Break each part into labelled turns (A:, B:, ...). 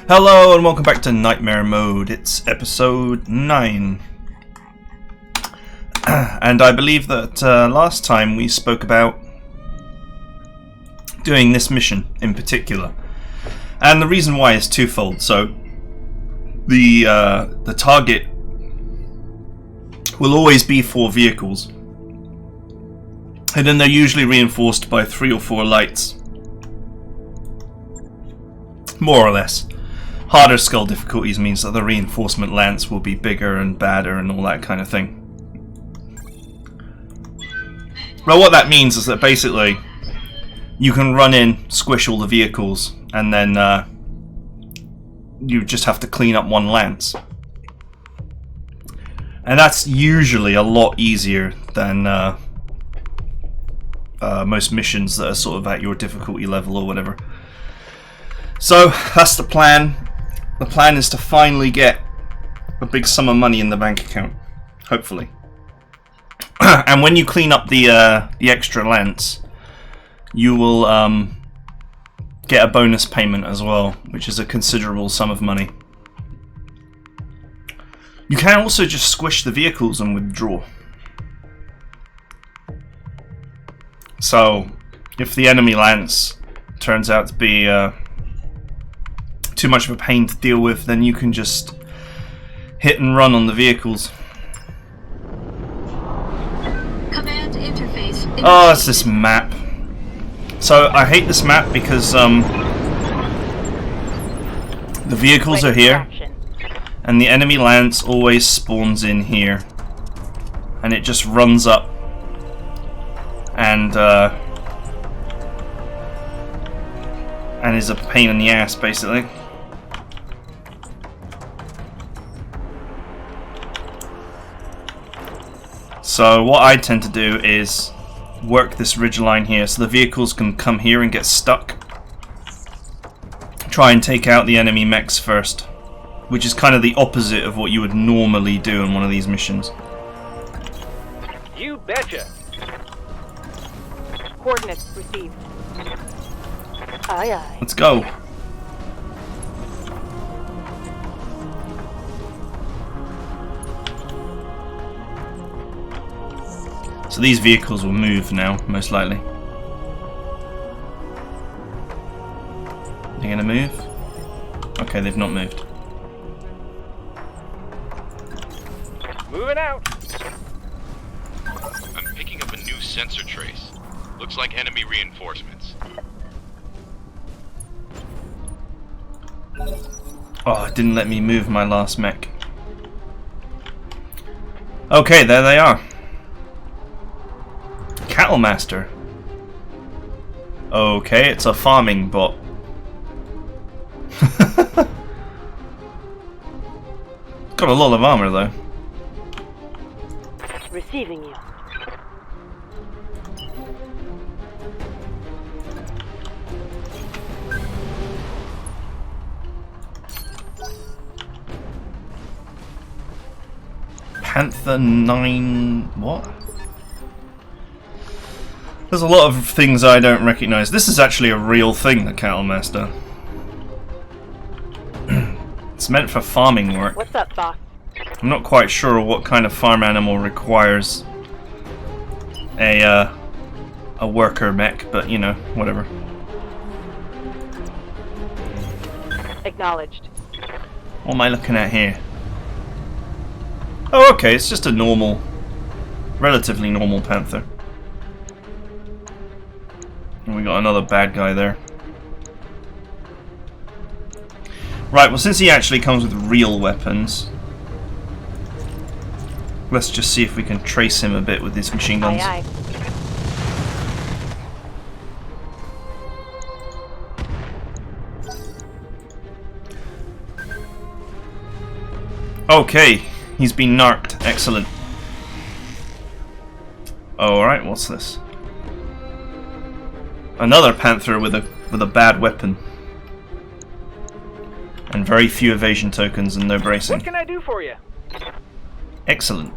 A: Hello and welcome back to Nightmare Mode. It's episode 9. And I believe that last time we spoke about doing this mission in particular. And the reason why is twofold. So the target will always be 4 vehicles. And then they're usually reinforced by 3 or 4 lights. More or less. Harder skull difficulties means that the reinforcement lance will be bigger and badder and all that kind of thing. Well, what that means is that basically you can run in, squish all the vehicles, and then you just have to clean up one lance. And that's usually a lot easier than most missions that are sort of at your difficulty level or whatever. So that's the plan. The plan is to finally get a big sum of money in the bank account, hopefully. And when you clean up the extra lance, you will get a bonus payment as well, which is a considerable sum of money. You can also just squish the vehicles and withdraw. So, if the enemy lance turns out to be too much of a pain to deal with, then you can just hit and run on the vehicles.
B: Command interface.
A: Oh, it's this map. So I hate this map because the vehicles are here, and the enemy lance always spawns in here, and it just runs up and is a pain in the ass, basically. So what I tend to do is work this ridgeline here so the vehicles can come here and get stuck. Try and take out the enemy mechs first, which is kind of the opposite of what you would normally do in one of these missions.
C: You betcha.
D: Coordinates received. Aye, aye.
A: Let's go. So these vehicles will move now, most likely. They're gonna move? Okay, they've not moved.
C: Moving out.
E: I'm picking up a new sensor trace. Looks like enemy reinforcements.
A: Oh, it didn't let me move my last mech. Okay, there they are. Cattle Master. Okay, it's a farming bot. Got a lot of armor though.
D: Receiving you.
A: Panther 9... what? There's a lot of things I don't recognize. This is actually a real thing, the Cattle Master. It's meant for farming work.
D: What's up, boss?
A: I'm not quite sure what kind of farm animal requires a worker mech, but you know, whatever.
D: Acknowledged.
A: What am I looking at here? Oh, okay, it's just a normal, relatively normal panther. And we got another bad guy there. Right, well, since he actually comes with real weapons, let's just see if we can trace him a bit with these machine guns.
D: Aye, aye.
A: Okay, he's been narked. Excellent. Alright, what's this? Another panther with a bad weapon. And very few evasion tokens and no bracing.
C: What can I do for you?
A: Excellent.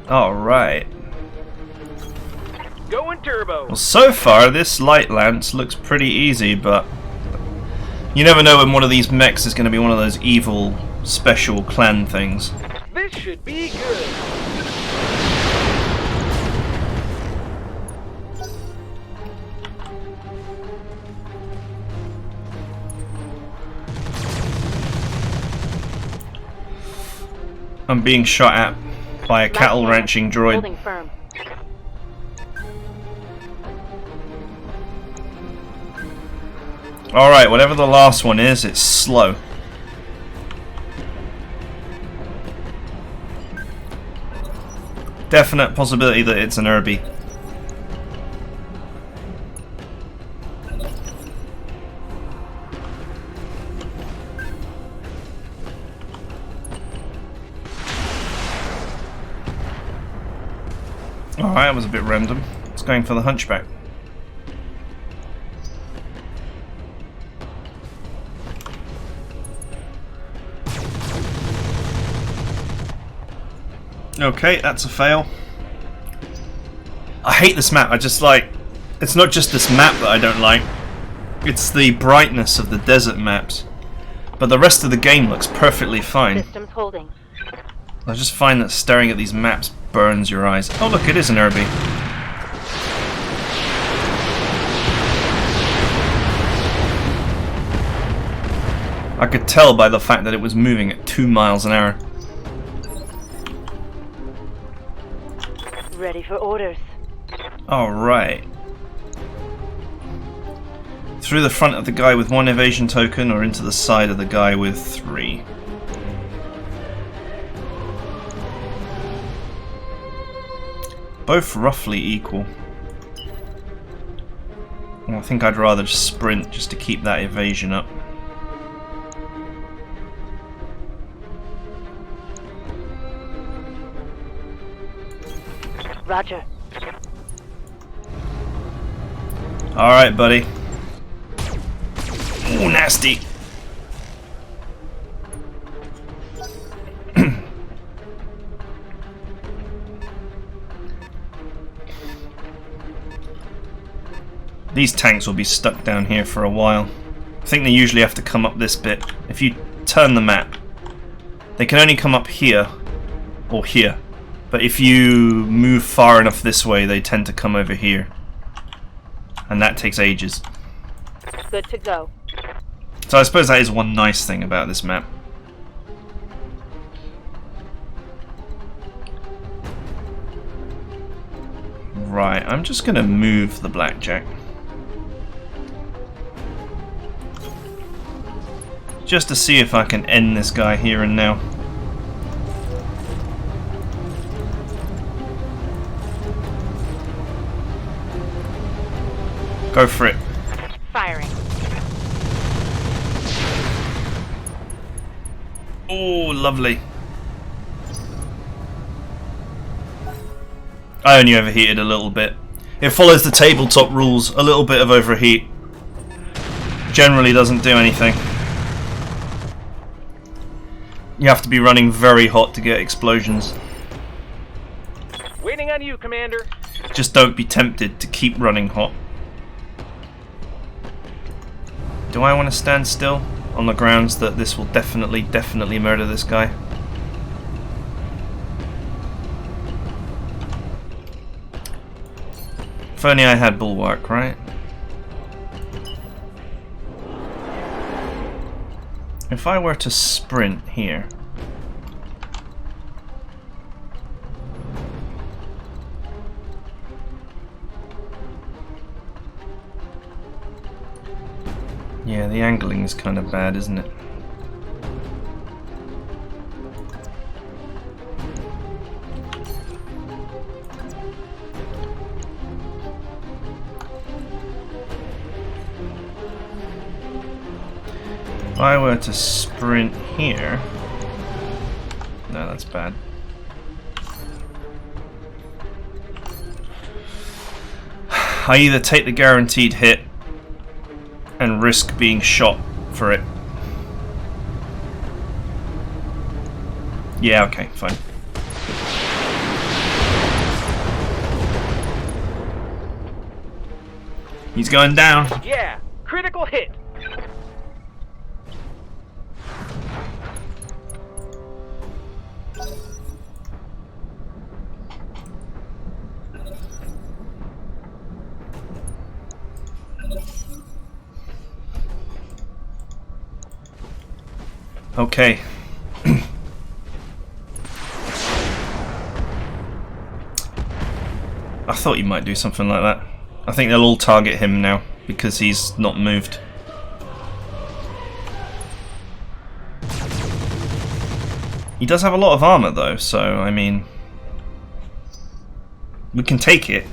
A: Alright.
C: Going turbo.
A: Well, so far, this light lance looks pretty easy, but you never know when one of these mechs is going to be one of those evil, special clan things.
C: This should be good.
A: I'm being shot at by a cattle ranching droid.
D: Holding firm.
A: Alright, whatever the last one is, it's slow. Definite possibility that it's an Irby. Alright, that was a bit random. It's going for the hunchback. Okay, that's a fail. I hate this map. I just like... It's not just this map that I don't like. It's the brightness of the desert maps. But the rest of the game looks perfectly fine.
D: Systems holding.
A: I just find that staring at these maps burns your eyes. Oh look, it is an Irby. I could tell by the fact that it was moving at 2 miles an hour.
D: Ready for orders.
A: Alright. Through the front of the guy with 1 evasion token or into the side of the guy with 3. Both roughly equal. Well, I think I'd rather just sprint just to keep that evasion up.
D: Roger.
A: Alright, buddy. Ooh, nasty. These tanks will be stuck down here for a while. I think they usually have to come up this bit. If you turn the map, they can only come up here or here. But if you move far enough this way, they tend to come over here. And that takes ages.
D: Good to go.
A: So I suppose that is one nice thing about this map. Right, I'm just going to move the blackjack. Just to see if I can end this guy here and now. Go for it.
D: Firing.
A: Oh, lovely. I only overheated a little bit. It follows the tabletop rules. A little bit of overheat generally doesn't do anything. You have to be running very hot to get explosions.
C: Waiting on you, Commander.
A: Just don't be tempted to keep running hot. Do I want to stand still on the grounds that this will definitely murder this guy? If only I had bulwark, right? If I were to sprint here. Yeah, the angling is kind of bad, isn't it? If I were to sprint here... No, that's bad. I either take the guaranteed hit and risk being shot for it. Yeah, okay, fine. He's going down.
C: Yeah, critical hit.
A: Okay. I thought you might do something like that. I think they'll all target him now because he's not moved. He does have a lot of armor though, so I mean, we can take it.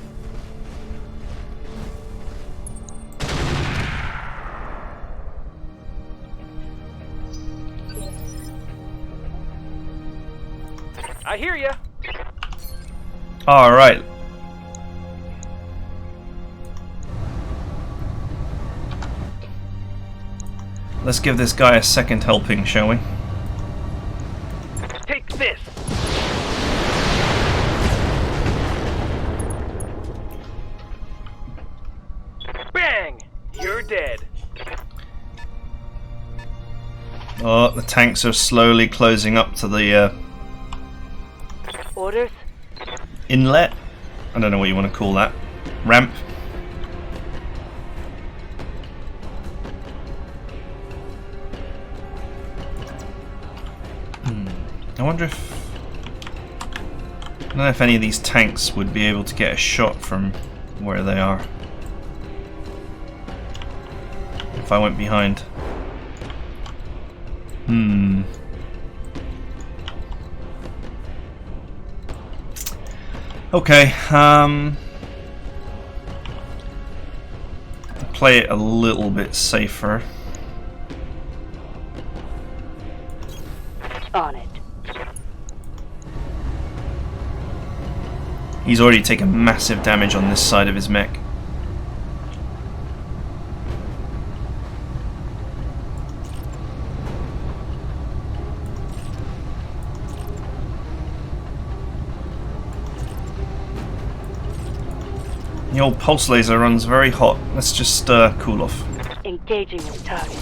C: I hear ya.
A: All right. Let's give this guy a second helping, shall we?
C: Take this. Bang! You're dead.
A: Oh, the tanks are slowly closing up to the
D: Orders?
A: inlet. I don't know what you want to call that. Ramp. I wonder if... I don't know if any of these tanks would be able to get a shot from where they are. If I went behind. Okay, play it a little bit safer.
D: On it.
A: He's already taken massive damage on this side of his mech. The old pulse laser runs very hot. Let's just cool off.
D: Engaging the target.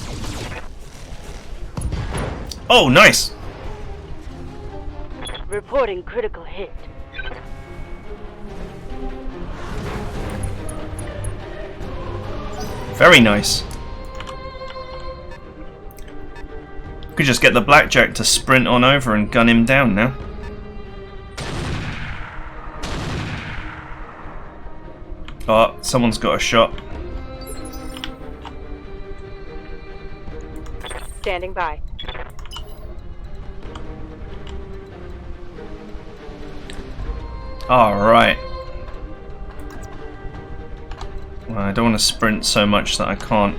A: Oh, nice!
D: Reporting critical hit.
A: Very nice. Could just get the blackjack to sprint on over and gun him down now. Oh, someone's got a shot.
D: Standing by.
A: Alright. Well, I don't want to sprint so much that I can't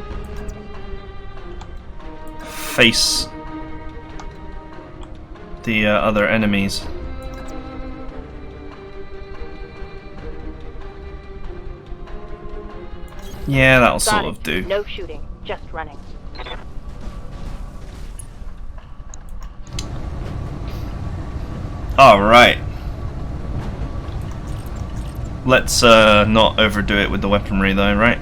A: face the other enemies. Yeah, that'll sort of do.
D: No shooting, just running.
A: Alright. Let's not overdo it with the weaponry though, right?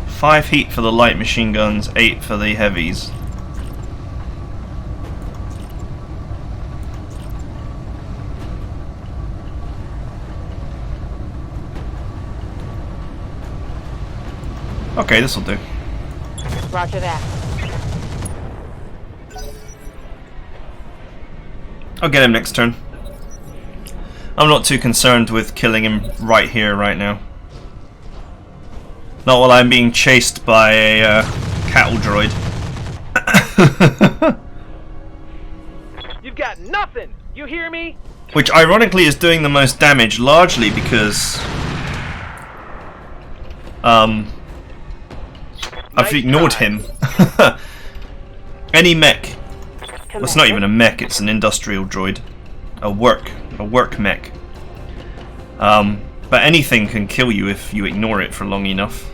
A: 5 heat for the light machine guns, 8 for the heavies. Okay, this'll do.
D: Roger that.
A: I'll get him next turn. I'm not too concerned with killing him right here, right now. Not while I'm being chased by a cattle droid.
C: You've got nothing. You hear me?
A: Which ironically is doing the most damage, largely because I've ignored him. Any mech. Well, it's not even a mech, it's an industrial droid. A work mech. But anything can kill you if you ignore it for long enough.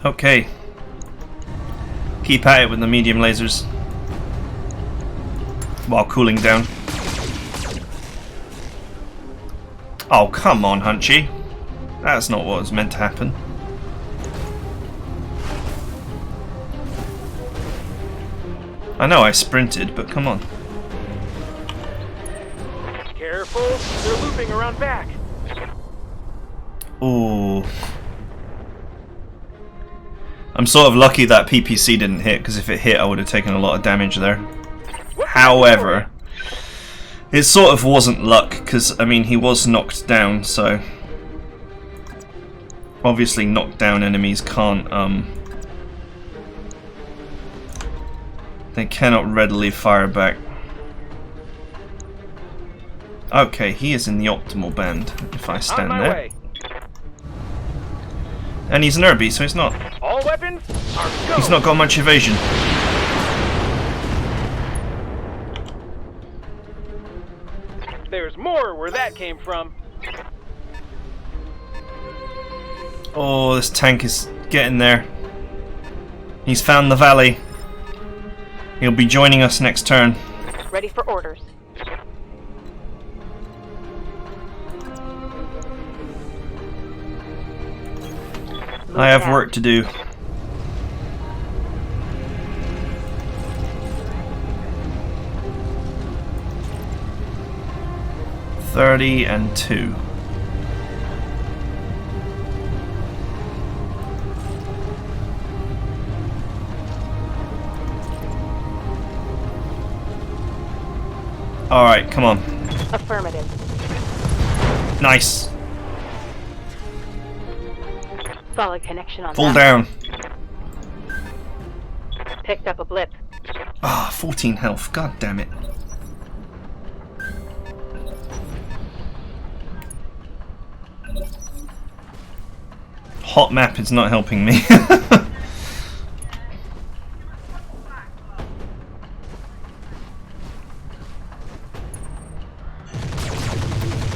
A: Okay. Keep at it with the medium lasers. While cooling down. Oh, come on, Hunchy. That's not what was meant to happen. I know I sprinted, but come on.
C: Careful, they're looping around back.
A: Ooh. I'm sort of lucky that PPC didn't hit, because if it hit I would have taken a lot of damage there. However, it sort of wasn't luck, because I mean he was knocked down, so obviously knocked down enemies can't they cannot readily fire back. Okay, he is in the optimal band if I stand
C: On my
A: there.
C: way.
A: And he's an Irby, so he's not
C: All weapons are go.
A: he's not got much evasion.
C: There's more where that came from.
A: Oh, this tank is getting there. He's found the valley. He'll be joining us next turn.
D: Ready for orders.
A: I have work to do. $30 and $2. Alright, come on.
D: Affirmative.
A: Nice.
D: Solid connection on
A: Pull
D: that.
A: down.
D: Picked up a blip.
A: Ah, 14 health. God damn it. Hot map is not helping me.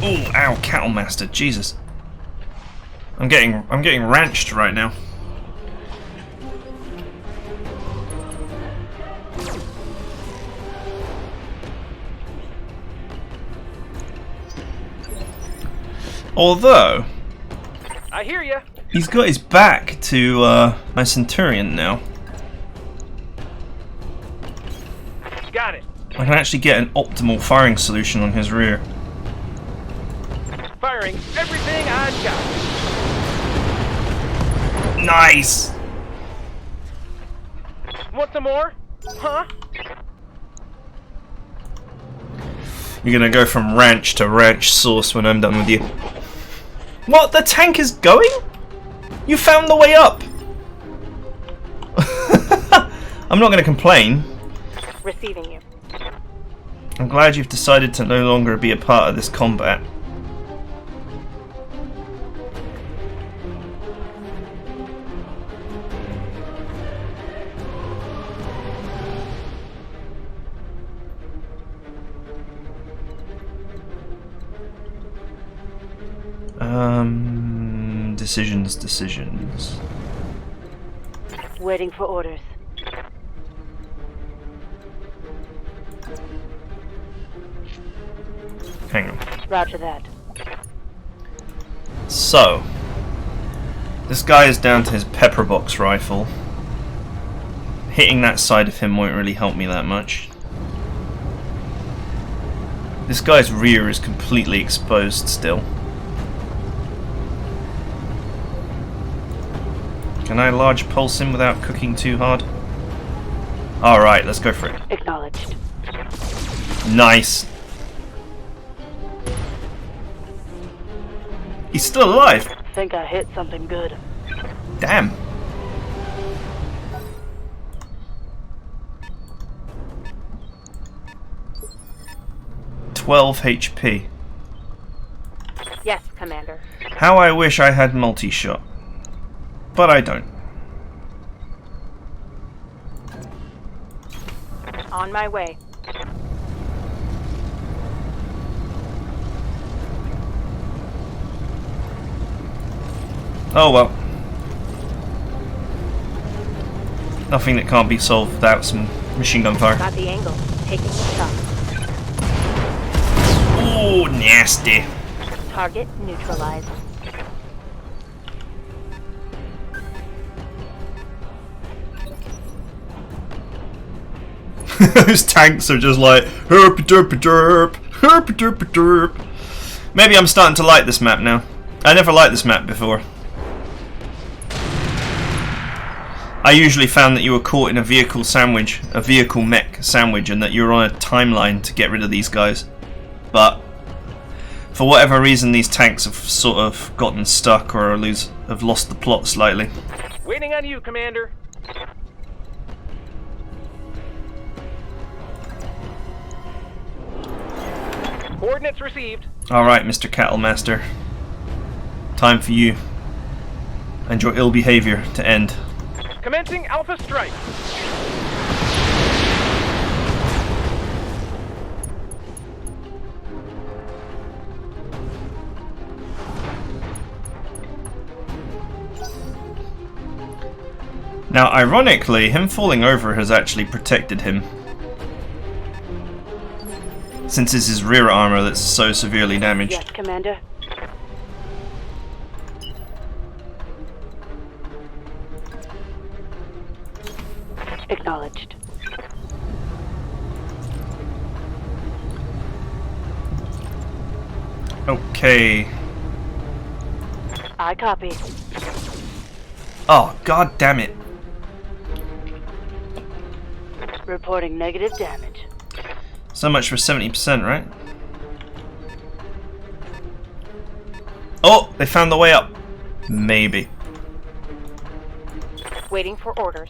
A: Ooh, ow, Cattle Master, Jesus. I'm getting ranched right now. Although
C: I hear ya.
A: he's got his back to my Centurion now.
C: Got it.
A: I can actually get an optimal firing solution on his rear.
C: Firing everything I've got.
A: Nice!
C: Want some more? Huh?
A: You're gonna go from ranch to ranch sauce when I'm done with you. What? The tank is going? You found the way up! I'm not gonna complain.
D: Receiving you.
A: I'm glad you've decided to no longer be a part of this combat. Decisions.
D: Waiting for orders.
A: Hang on.
D: Roger that.
A: So, this guy is down to his pepper box rifle. Hitting that side of him won't really help me that much. This guy's rear is completely exposed still. Can I large pulse him without cooking too hard? Alright, let's go for it.
D: Acknowledged.
A: Nice. He's still alive.
D: Think I hit something good.
A: Damn. HP.
D: Yes, Commander.
A: How I wish I had multi-shot. But I don't.
D: On my way.
A: Oh well. Nothing that can't be solved without some machine gun fire.
D: Got the angle. Taking the shot.
A: Oh, nasty.
D: Target neutralized.
A: Those tanks are just like herp derp derp, herp derp derp. Maybe I'm starting to like this map now. I never liked this map before. I usually found that you were caught in a vehicle sandwich, a vehicle mech sandwich, and that you were on a timeline to get rid of these guys. But for whatever reason, these tanks have sort of gotten stuck or have lost the plot slightly.
C: Waiting on you, Commander. Coordinates received.
A: Alright, Mr. Cattle Master. Time for you and your ill behavior to end.
C: Commencing Alpha Strike.
A: Now, ironically, him falling over has actually protected him, since it's his rear armor that's so severely damaged.
D: Yes, Commander. Acknowledged.
A: Okay.
D: I copy.
A: Oh, god damn it.
D: Reporting negative damage.
A: So much for 70%, right? Oh, they found the way up. Maybe.
D: Waiting for orders.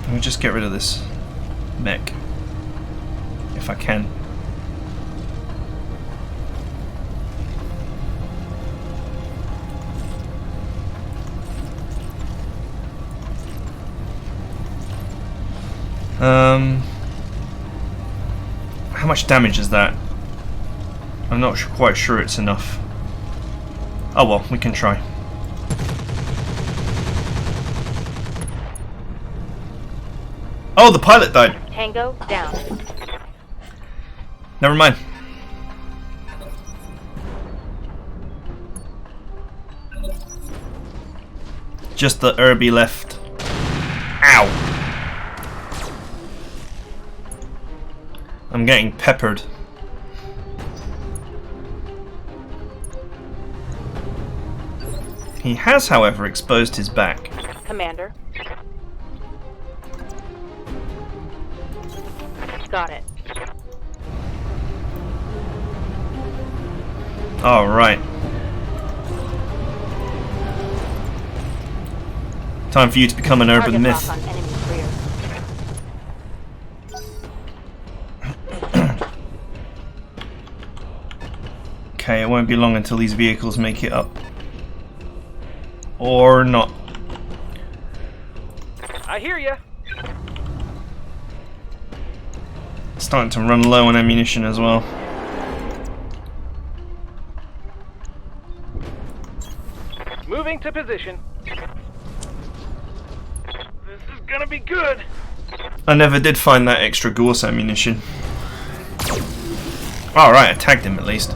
A: Let me just get rid of this mech, if I can. How much damage is that? I'm not quite sure it's enough. Oh well, we can try. Oh, the pilot died.
D: Tango down.
A: Never mind. Just the Irby left. Ow! I'm getting peppered. He has, however, exposed his back.
D: Commander. Got it.
A: All right. Time for you to become an urban
D: Target
A: myth.
D: lock on enemy rear.
A: Okay, it won't be long until these vehicles make it up. Or not.
C: I hear ya.
A: Starting to run low on ammunition as well.
C: Moving to position. This is gonna be good.
A: I never did find that extra Gorse ammunition. Alright, I tagged him at least.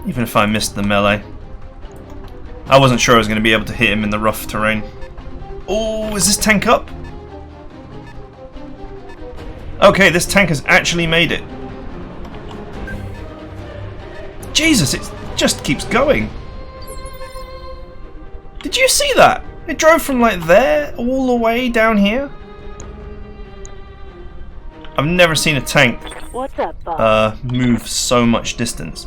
A: Even if I missed the melee. I wasn't sure I was going to be able to hit him in the rough terrain. Oh, is this tank up? Okay, this tank has actually made it. Jesus, it just keeps going. Did you see that? It drove from like there all the way down here. I've never seen a tank
D: What's up, boss?
A: move so much distance.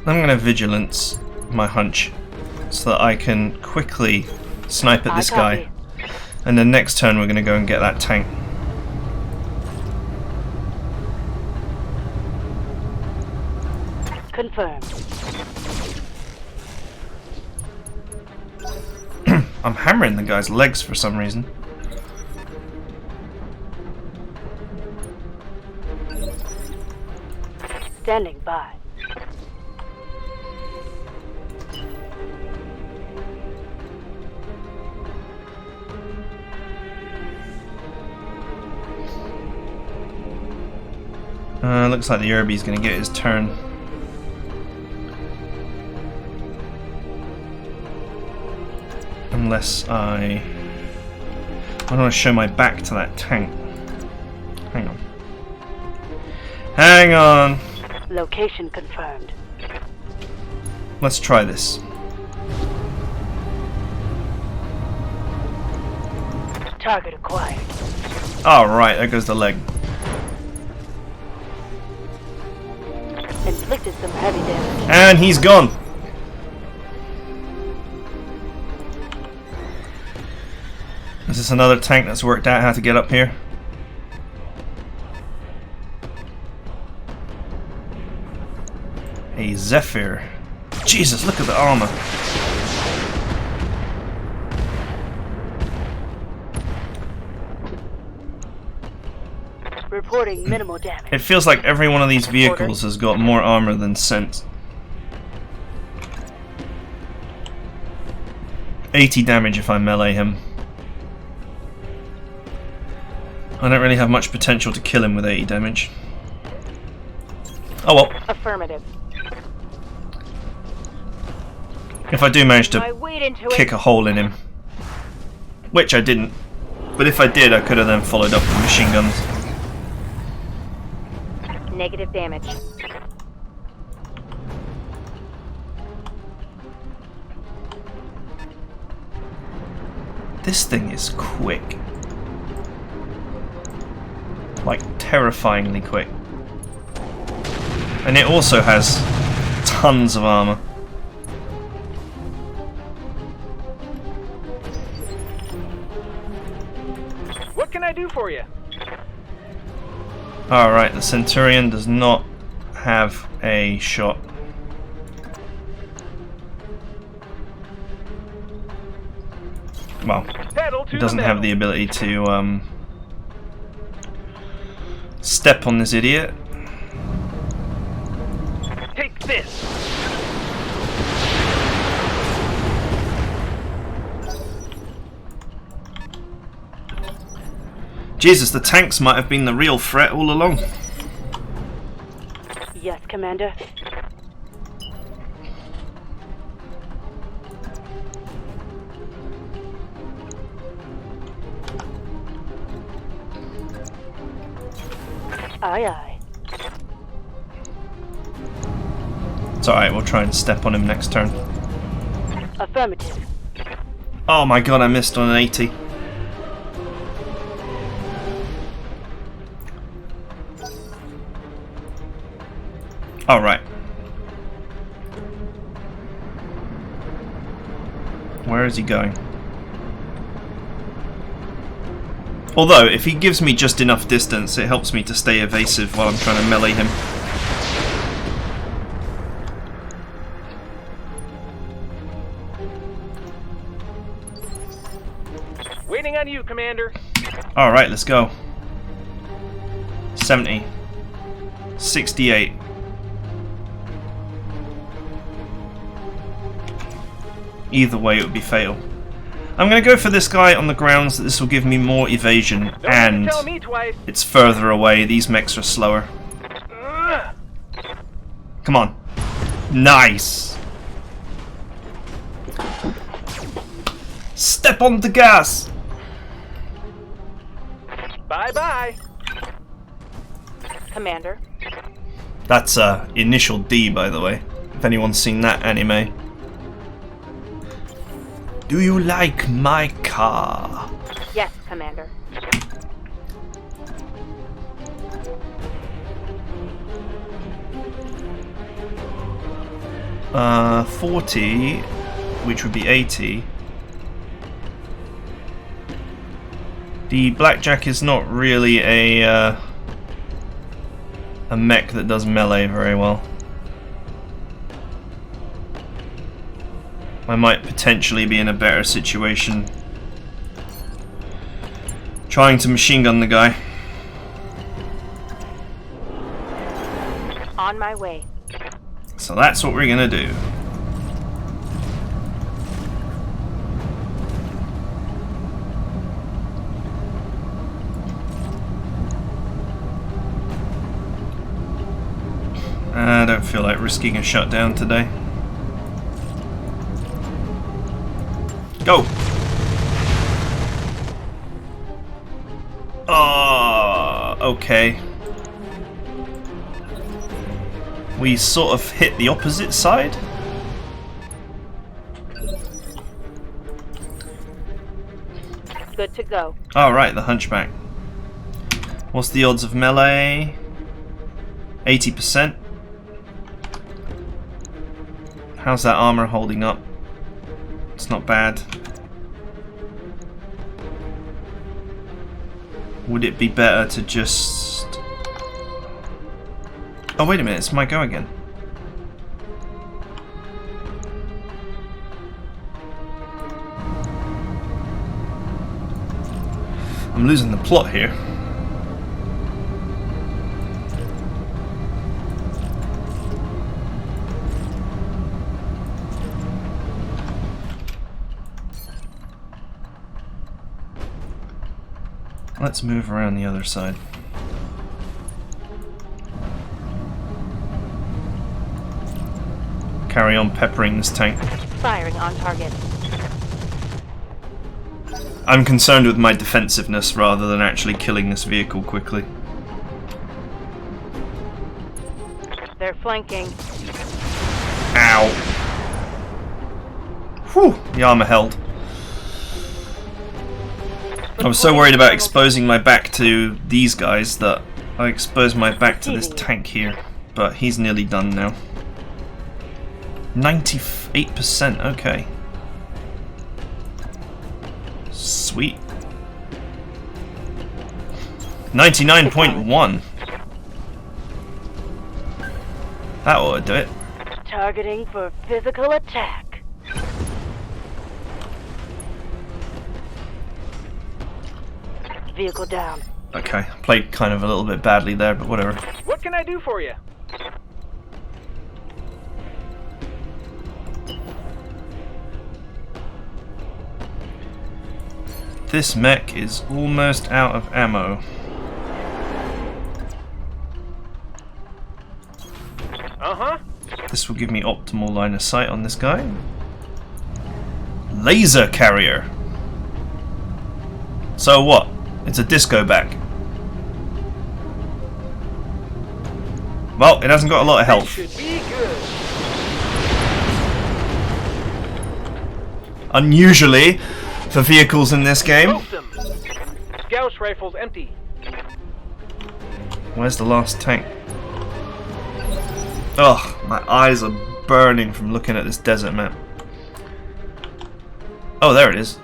A: I'm going to vigilance my hunch so that I can quickly snipe at this guy. And then next turn we're going to go and get that tank.
D: Confirmed.
A: I'm hammering the guy's legs for some reason.
D: Standing by.
A: Looks like the Irby's gonna get his turn. Unless I want to show my back to that tank. Hang on. Hang on!
D: Location confirmed.
A: Let's try this.
D: Target acquired.
A: Alright, there goes the leg.
D: Inflicted some heavy damage.
A: And he's gone! Is this another tank that's worked out how to get up here? A Zephyr. Jesus, look at the armor.
D: Reporting minimal damage.
A: It feels like every one of these vehicles has got more armor than sense. 80 damage if I melee him. I don't really have much potential to kill him with 80 damage. Oh well.
D: Affirmative.
A: If I do manage
D: I
A: to
D: wade into
A: kick a hole in him. Which I didn't. But if I did, I could have then followed up with machine guns.
D: Negative damage.
A: This thing is quick. Like, terrifyingly quick. And it also has tons of armor.
C: What can I do for you?
A: Alright, the Centurion does not have a shot. Well,
C: Pedal to
A: it doesn't
C: the
A: have the
C: metal.
A: ability to step on this idiot.
C: Take this.
A: Jesus, the tanks might have been the real threat all along.
D: Yes, Commander. Aye, aye.
A: It's alright, we'll try and step on him next turn.
D: Affirmative.
A: Oh my god, I missed on an 80. Alright. Where is he going? Although, if he gives me just enough distance, it helps me to stay evasive while I'm trying to melee him.
C: Waiting on you, Commander.
A: Alright, let's go. 70. 68. Either way, it would be fatal. I'm going to go for this guy on the grounds that this will give me more evasion,
C: Don't
A: and
C: tell me twice.
A: it's further away. These mechs are slower.
C: Ugh.
A: Come on. Nice! Step on the gas!
C: Bye-bye.
D: Commander.
A: That's Initial D, by the way, if anyone's seen that anime. Do you like my car?
D: Yes, Commander.
A: 40, which would be 80. The Blackjack is not really a mech that does melee very well. I might potentially be in a better situation trying to machine gun the guy.
D: On my way.
A: So that's what we're gonna do. I don't feel like risking a shutdown today. Go! Okay. We sort of hit the opposite side.
D: Good to go.
A: Oh, right, the hunchback. What's the odds of melee? 80%. How's that armor holding up? It's not bad. Would it be better to just... Oh, wait a minute, it's my go again. I'm losing the plot here. Let's move around the other side. Carry on peppering this tank.
D: Firing on target.
A: I'm concerned with my defensiveness rather than actually killing this vehicle quickly.
D: They're flanking.
A: Ow! Whew! The armor held. I was so worried about exposing my back to these guys that I exposed my back to this tank here. But he's nearly done now. 98%, okay. Sweet. 99.1. That ought to do it.
D: Targeting for physical attack. Vehicle down.
A: Okay, played kind of a little bit badly there, but whatever.
C: What can I do for you?
A: This mech is almost out of ammo.
C: Uh-huh.
A: This will give me optimal line of sight on this guy. Laser carrier. So what? It's a disco back. Well, it hasn't got a lot of health.
C: Should be good.
A: Unusually, for vehicles in this game.
C: Smoked them. Gauss rifle's empty.
A: Where's the last tank? Ugh, my eyes are burning from looking at this desert map. Oh, there it is.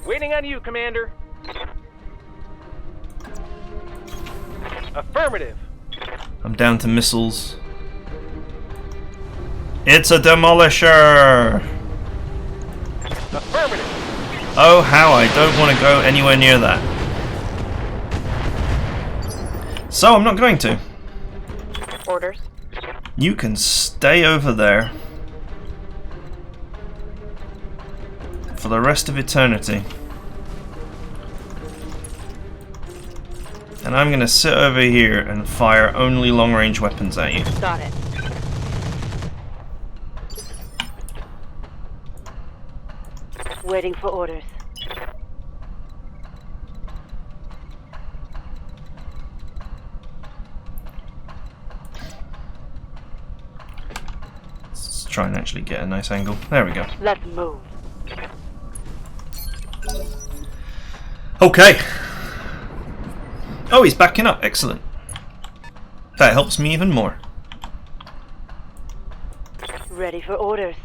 C: Waiting on you, Commander. Affirmative.
A: I'm down to missiles. It's a demolisher!
C: Affirmative.
A: Oh, how I don't want to go anywhere near that. So, I'm not going to.
D: Orders.
A: You can stay over there for the rest of eternity. And I'm going to sit over here and fire only long-range weapons at you.
D: Got it. Waiting for orders.
A: Let's try and actually get a nice angle. There we go.
D: Let's move.
A: Okay. Oh, he's backing up. Excellent. That helps me even more.
D: Ready for orders.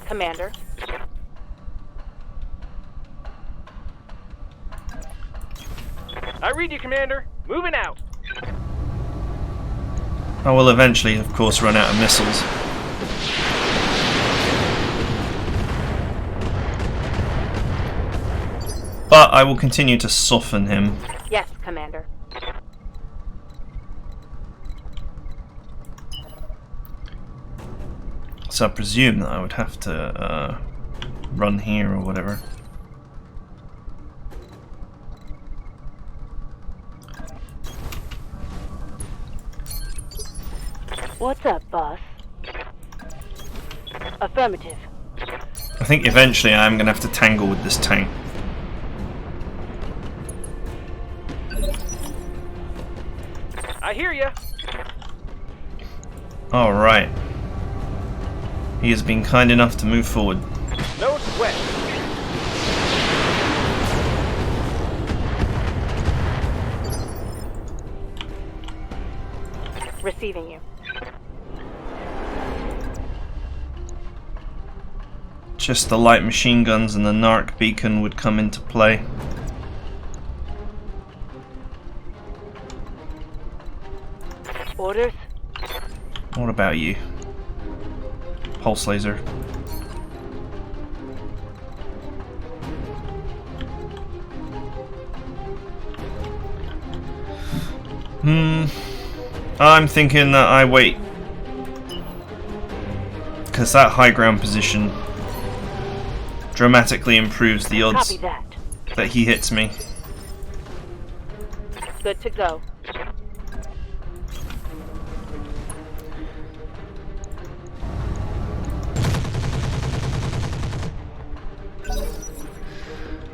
D: Commander.
C: I read you, Commander. Moving out.
A: I will eventually, of course, run out of missiles. But I will continue to soften him.
D: Yes, Commander.
A: So I presume that I would have to run here or whatever.
D: What's up, boss? Affirmative.
A: I think eventually I am going to have to tangle with this tank.
C: I hear ya.
A: Alright. He has been kind enough to move forward.
C: No sweat.
D: Receiving you.
A: Just the light machine guns and the narc beacon would come into play.
D: Orders?
A: What about you? Pulse laser. I'm thinking that I wait. Because that high ground position dramatically improves the odds
D: Copy that.
A: that he hits me.
D: Good to go.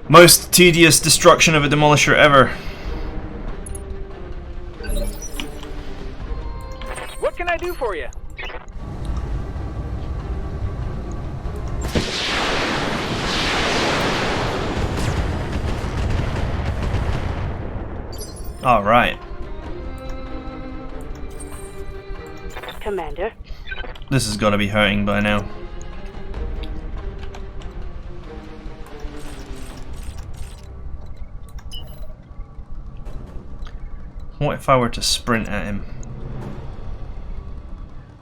A: Most tedious destruction of a demolisher ever.
C: What can I do for you?
A: Alright.
D: Commander.
A: This has got to be hurting by now. What if I were to sprint at him?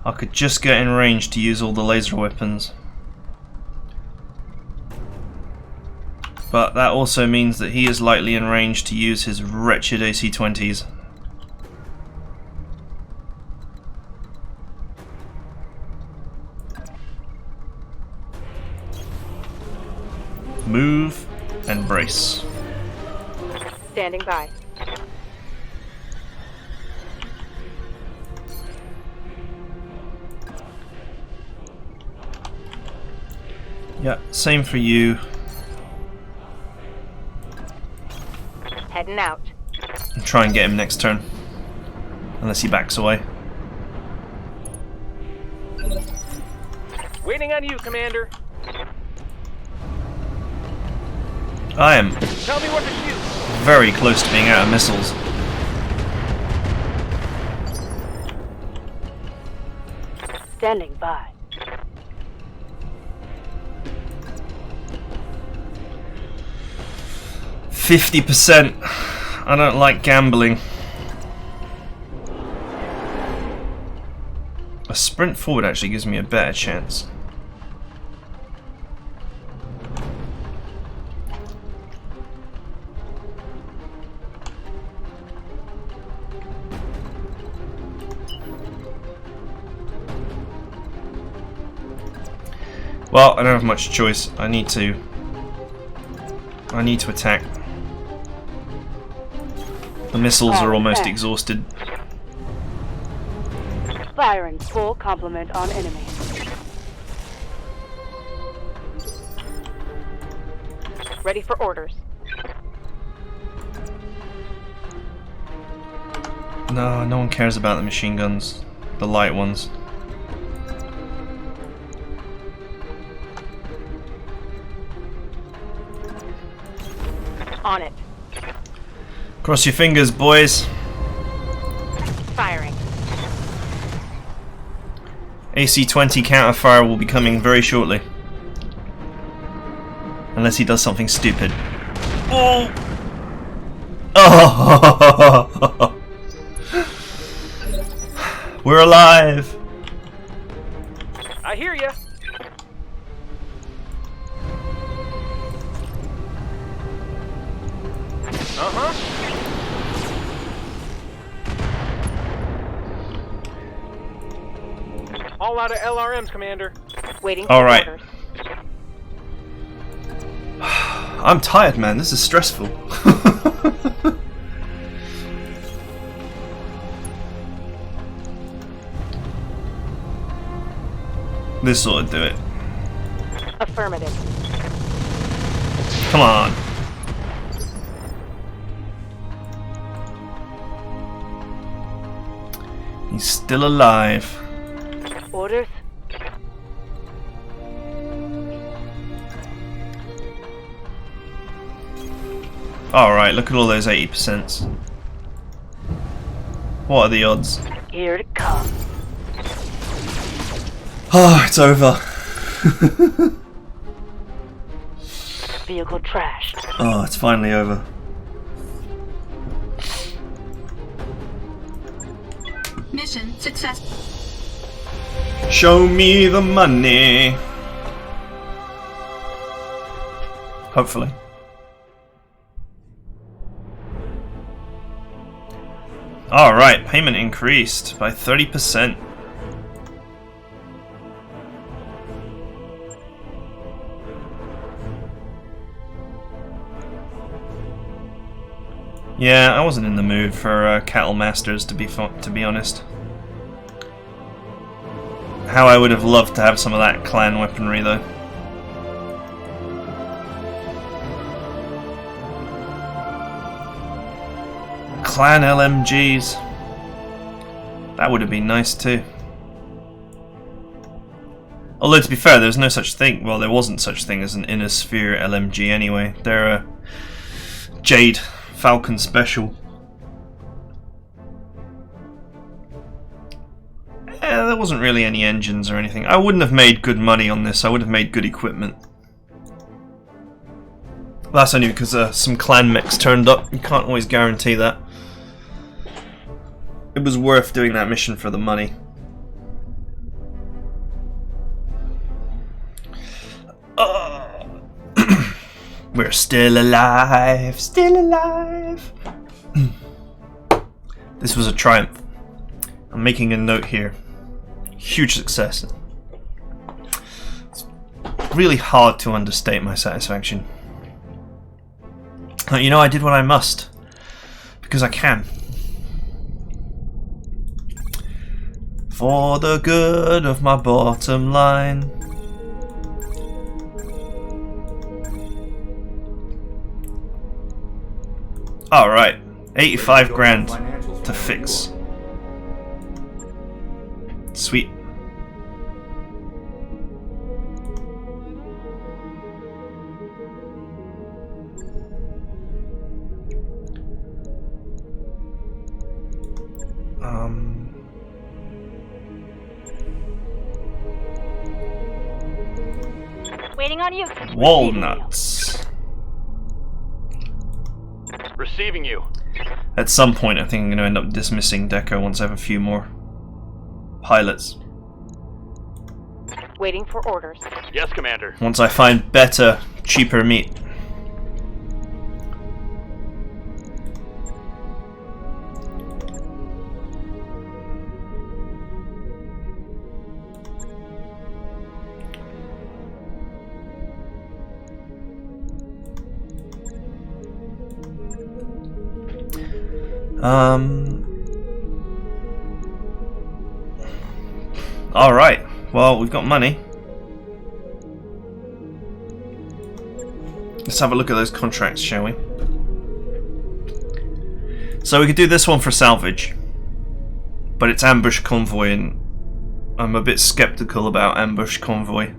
A: I could just get in range to use all the laser weapons. But that also means that he is likely in range to use his wretched AC-20s. Move and brace.
D: Standing by.
A: Yeah, same for you.
D: Heading out.
A: And try and get him next turn. Unless he backs away.
C: Waiting on you, Commander.
A: I am
C: Tell me what to shoot.
A: very close to being out of missiles.
D: Standing by.
A: %. I don't like gambling. A sprint forward actually gives me a better chance. Well, I don't have much choice. I need to attack. The missiles are almost exhausted.
D: Firing full complement on enemy. Ready for orders.
A: No one cares about the machine guns. The light ones.
D: On it.
A: Cross your fingers, boys.
D: Firing.
A: AC-20 counterfire will be coming very shortly. Unless he does something stupid. Oh! We're alive!
C: I hear ya. Uh-huh. All out of LRMs, Commander.
D: Waiting for
A: All right.
D: orders.
A: I'm tired, man. This is stressful. This ought to do it.
D: Affirmative.
A: Come on. He's still alive.
D: Orders.
A: Alright, look at all those 80%. What are the odds?
D: Here to come.
A: Oh, it's over.
D: Vehicle trashed.
A: Oh, it's finally over.
B: Mission success.
A: Show me the money. Hopefully. Alright, payment increased by 30%. Yeah, I wasn't in the mood for cattle masters, to be honest. How I would have loved to have some of that clan weaponry, though. Clan LMGs. That would have been nice too. Although, to be fair, there's no such thing. Well, there wasn't such thing as an Inner Sphere LMG anyway. They're a Jade Falcon Special. There wasn't really any engines or anything. I wouldn't have made good money on this. I would have made good equipment. That's only because some clan mechs turned up. You can't always guarantee that. It was worth doing that mission for the money. We're still alive, still alive. This was a triumph. I'm making a note here. Huge success. It's really hard to understate my satisfaction. You know, I did what I must. Because I can. For the good of my bottom line. Alright, 85 grand to fix. Sweet.
D: Waiting on you.
A: Walnuts.
C: Receiving you.
A: At some point, I think I'm going to end up dismissing Deco once I have a few more pilots.
D: Waiting for orders.
C: Yes, Commander.
A: Once I find better, cheaper meat. Alright, well, we've got money. Let's have a look at those contracts, shall we? So we could do this one for salvage, but it's ambush convoy, and I'm a bit skeptical about ambush convoy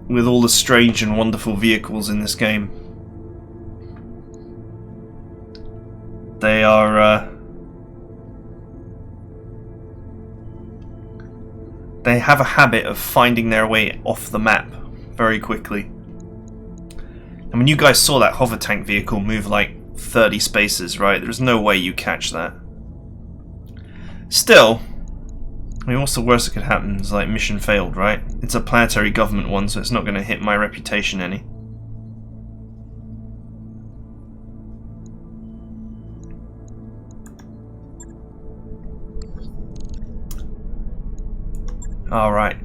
A: with all the strange and wonderful vehicles in this game. They are they have a habit of finding their way off the map very quickly. I mean, you guys saw that hover tank vehicle move like 30 spaces, right? There's no way you catch that. Still, I mean, what's the worst that could happen? Is like mission failed, right? It's a planetary government one, so it's not going to hit my reputation any. All right.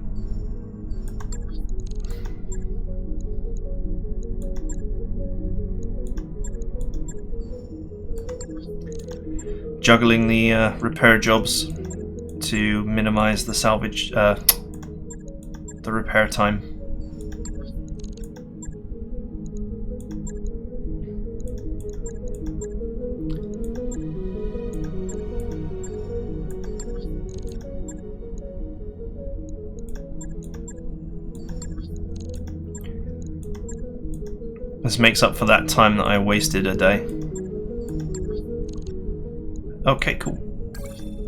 A: Juggling the repair jobs to minimize the salvage, the repair time. This makes up for that time that I wasted a day. Okay, cool.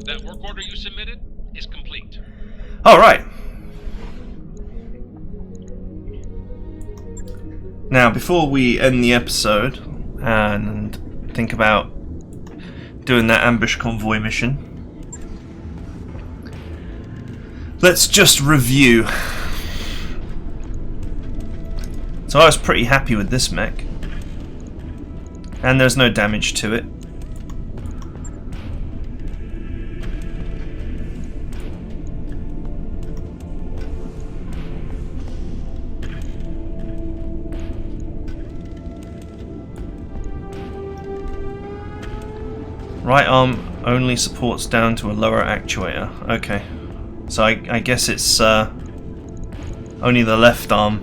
E: That work order you submitted is complete.
A: Alright. Now, before we end the episode and think about doing that ambush convoy mission, let's just review. So I was pretty happy with this mech, and there's no damage to it. Right arm only supports down to a lower actuator. Okay, so I guess it's only the left arm.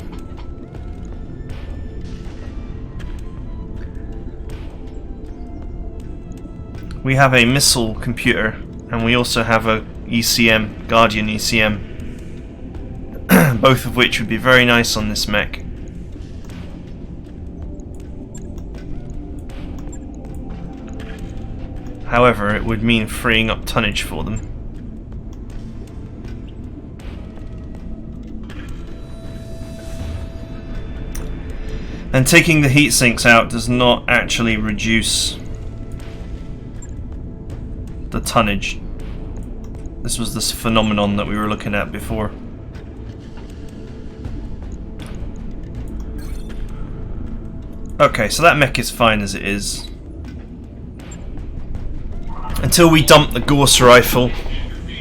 A: We have a missile computer, and we also have a ECM, Guardian ECM, both of which would be very nice on this mech. However, it would mean freeing up tonnage for them. And taking the heat sinks out does not actually reduce the tonnage. This was this phenomenon that we were looking at before. Okay, so that mech is fine as it is. Until we dump the Gauss rifle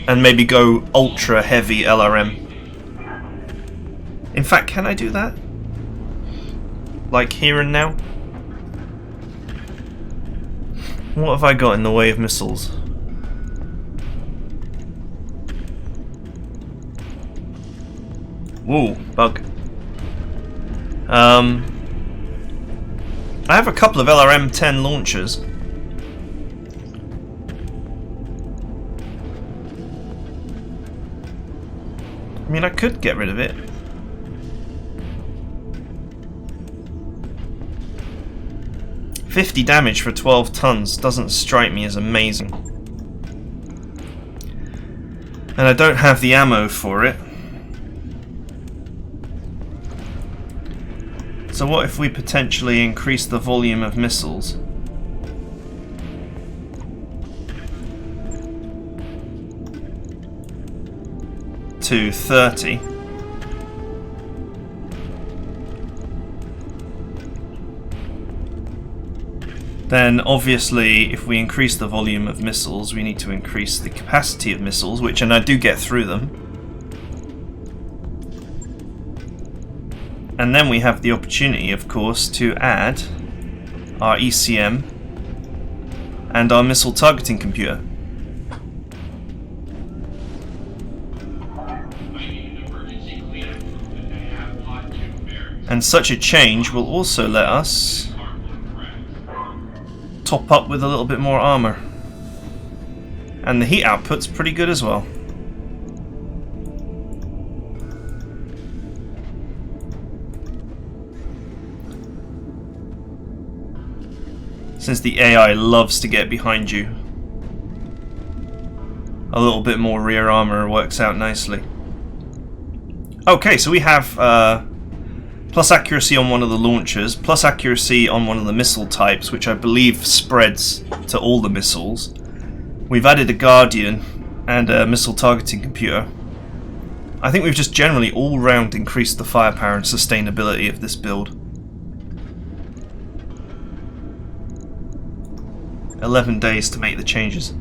A: and maybe go ultra heavy LRM. In fact, can I do that? Like here and now? What have I got in the way of missiles? Whoa, bug. I have a couple of LRM-10 launchers. I mean, I could get rid of it. $50 damage for 12 tons doesn't strike me as amazing. And I don't have the ammo for it. So what if we potentially increase the volume of missiles? To 30. Then obviously if we increase the volume of missiles, we need to increase the capacity of missiles, which, and I do get through them. And then we have the opportunity, of course, to add our ECM and our missile targeting computer. And such a change will also let us top up with a little bit more armor. And the heat output's pretty good as well. Since the AI loves to get behind you, a little bit more rear armor works out nicely. Okay, so we have plus accuracy on one of the launchers, plus accuracy on one of the missile types, which I believe spreads to all the missiles. We've added a Guardian, and a missile targeting computer. I think we've just generally all round increased the firepower and sustainability of this build. 11 days to make the changes.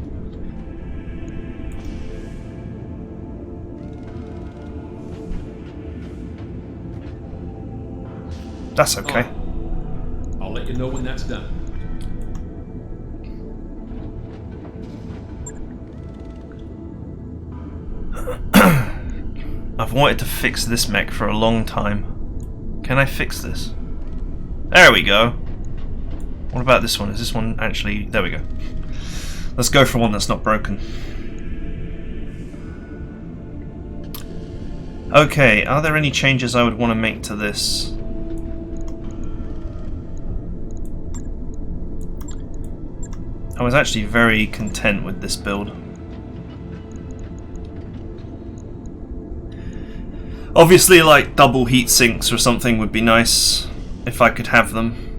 A: That's okay.
F: I'll let you know when that's done.
A: I've wanted to fix this mech for a long time. Can I fix this? There we go. What about this one? Is this one actually... There we go. Let's go for one that's not broken. Okay, are there any changes I would want to make to this? I was actually very content with this build. Obviously, like double heat sinks or something would be nice if I could have them.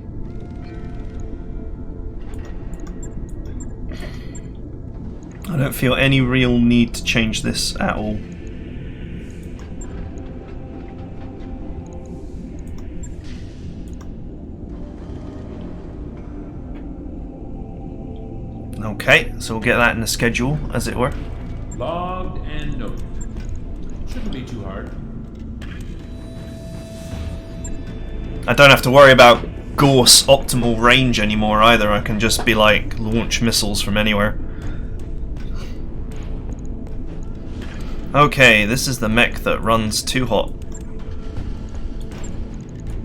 A: I don't feel any real need to change this at all. Okay, so we'll get that in the schedule, as it were.
F: Logged and noted. Shouldn't be too hard.
A: I don't have to worry about Gorse optimal range anymore either. I can just be like launch missiles from anywhere. Okay, this is the mech that runs too hot.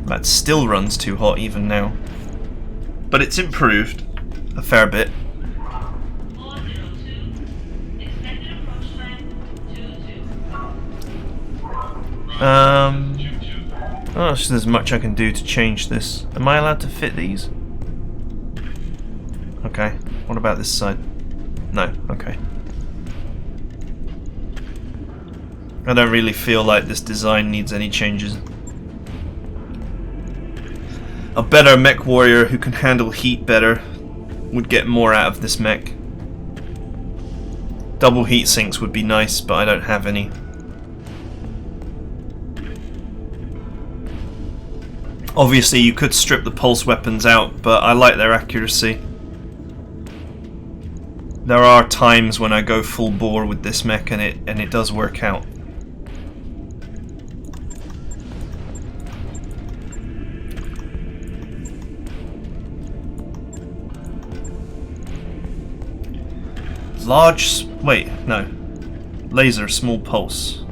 A: That still runs too hot even now. But it's improved a fair bit. Oh, so there's much I can do to change this. Am I allowed to fit these? Okay. What about this side? No. Okay. I don't really feel like this design needs any changes. A better mech warrior who can handle heat better would get more out of this mech. Double heat sinks would be nice, but I don't have any. Obviously you could strip the pulse weapons out, but I like their accuracy. There are times when I go full bore with this mech and it does work out. Large... wait, no. Laser, small pulse.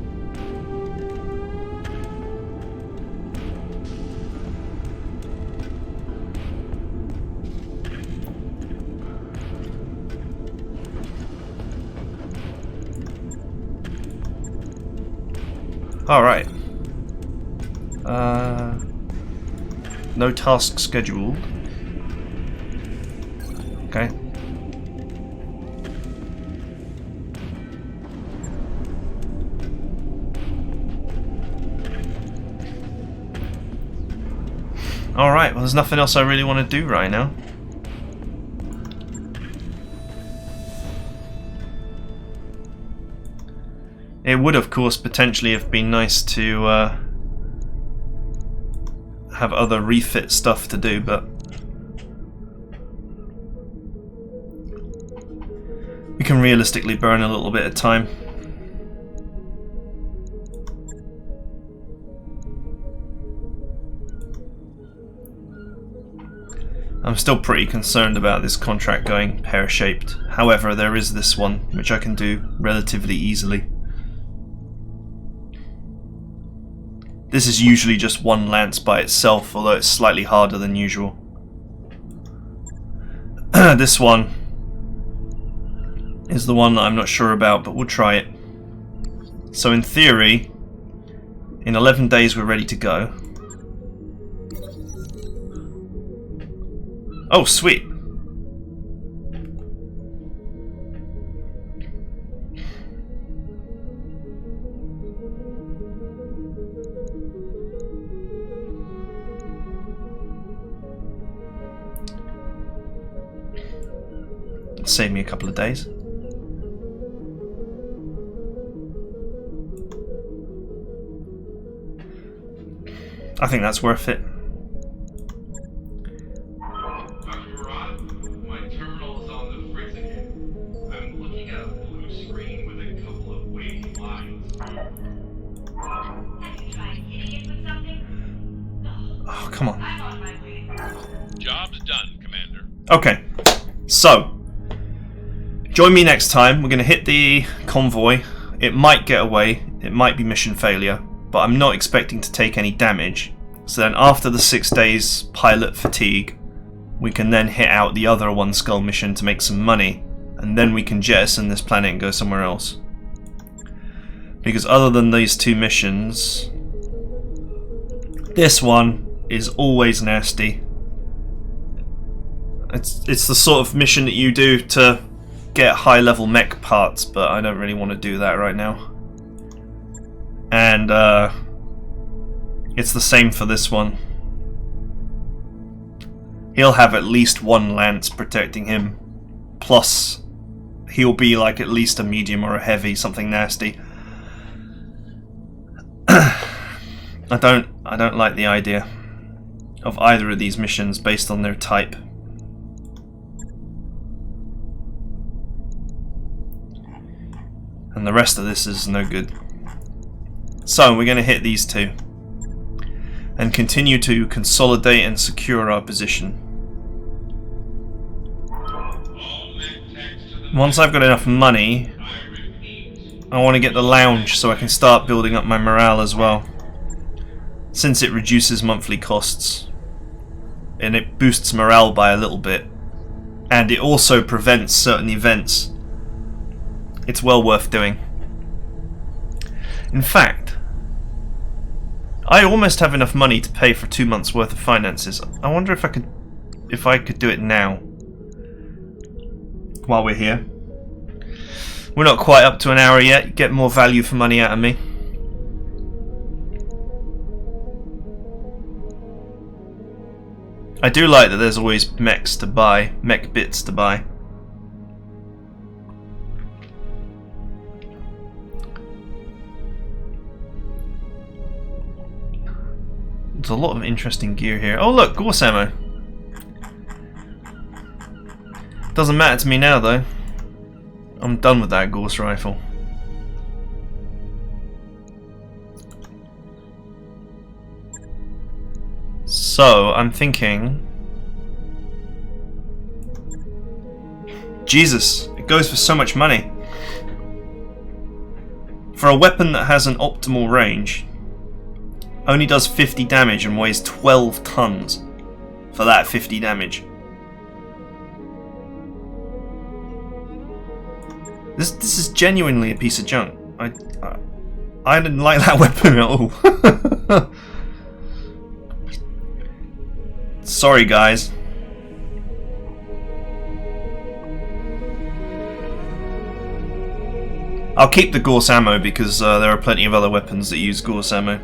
A: Alright. No task scheduled. Okay. Alright, well there's nothing else I really want to do right now. It would, of course, potentially have been nice to have other refit stuff to do, but we can realistically burn a little bit of time. I'm still pretty concerned about this contract going pear-shaped. However, there is this one, which I can do relatively easily. This is usually just one lance by itself, although it's slightly harder than usual. This one is the one that I'm not sure about, but we'll try it. So in theory, in 11 days we're ready to go. Oh, sweet. Save me a couple of days. I think that's worth it.
E: Dr. Murat, my terminal is on the fritz again. I'm looking at a blue screen with a couple of wavy lines.
G: Have you tried hitting it with something?
A: Oh, come on.
G: I'm on my way.
E: Job's done, Commander.
A: Okay, so join me next time. We're going to hit the convoy. It might get away. It might be mission failure, but I'm not expecting to take any damage. So then after the 6 days pilot fatigue, we can then hit out the other One Skull mission to make some money, and then we can jettison this planet and go somewhere else. Because other than these 2 missions, this one is always nasty. It's the sort of mission that you do to get high level mech parts, but I don't really want to do that right now. And it's the same for this one. He'll have at least 1 lance protecting him, plus he'll be like at least a medium or a heavy, something nasty. I don't like the idea of either of these missions based on their type. And the rest of this is no good. So we're going to hit these 2 and continue to consolidate and secure our position. Once I've got enough money, I want to get the lounge so I can start building up my morale as well, since it reduces monthly costs and it boosts morale by a little bit, and it also prevents certain events. It's well worth doing. In fact, I almost have enough money to pay for 2 months worth of finances. I wonder if I could do it now while we're here. We're not quite up to an hour yet. Get more value for money out of me. I do like that there's always mechs to buy, mech bits to buy. There's a lot of interesting gear here. Oh look, Gorse ammo. Doesn't matter to me now though. I'm done with that Gorse rifle. So, I'm thinking... Jesus, it goes for so much money. For a weapon that has an optimal range, only does 50 damage and weighs 12 tons for that 50 damage. This is genuinely a piece of junk. I didn't like that weapon at all. Sorry guys. I'll keep the Gorse ammo because there are plenty of other weapons that use Gorse ammo.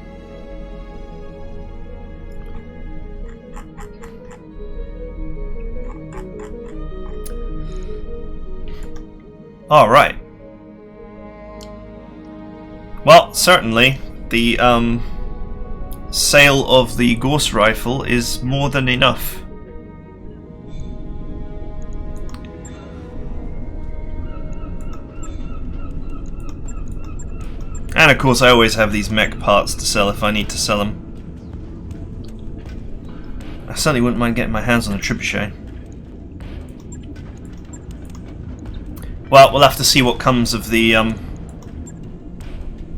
A: Alright. Well, certainly the sale of the Gorse rifle is more than enough. And of course I always have these mech parts to sell if I need to sell them. I certainly wouldn't mind getting my hands on a trebuchet. Well, we'll have to see what comes of the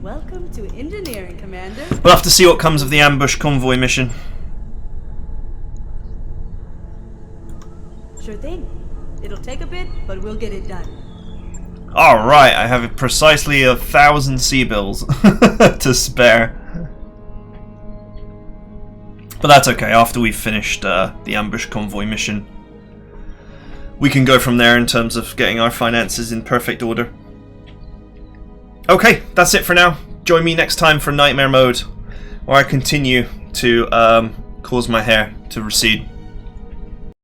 H: Welcome to engineering, Commander.
A: we'll have to see what comes of the ambush convoy mission.
H: Sure thing. It'll take a bit, but we'll get it done.
A: Alright, I have precisely 1,000 C-bills to spare. But that's okay, after we've finished the ambush convoy mission, we can go from there in terms of getting our finances in perfect order. Okay, that's it for now. Join me next time for Nightmare Mode, where I continue to cause my hair to recede.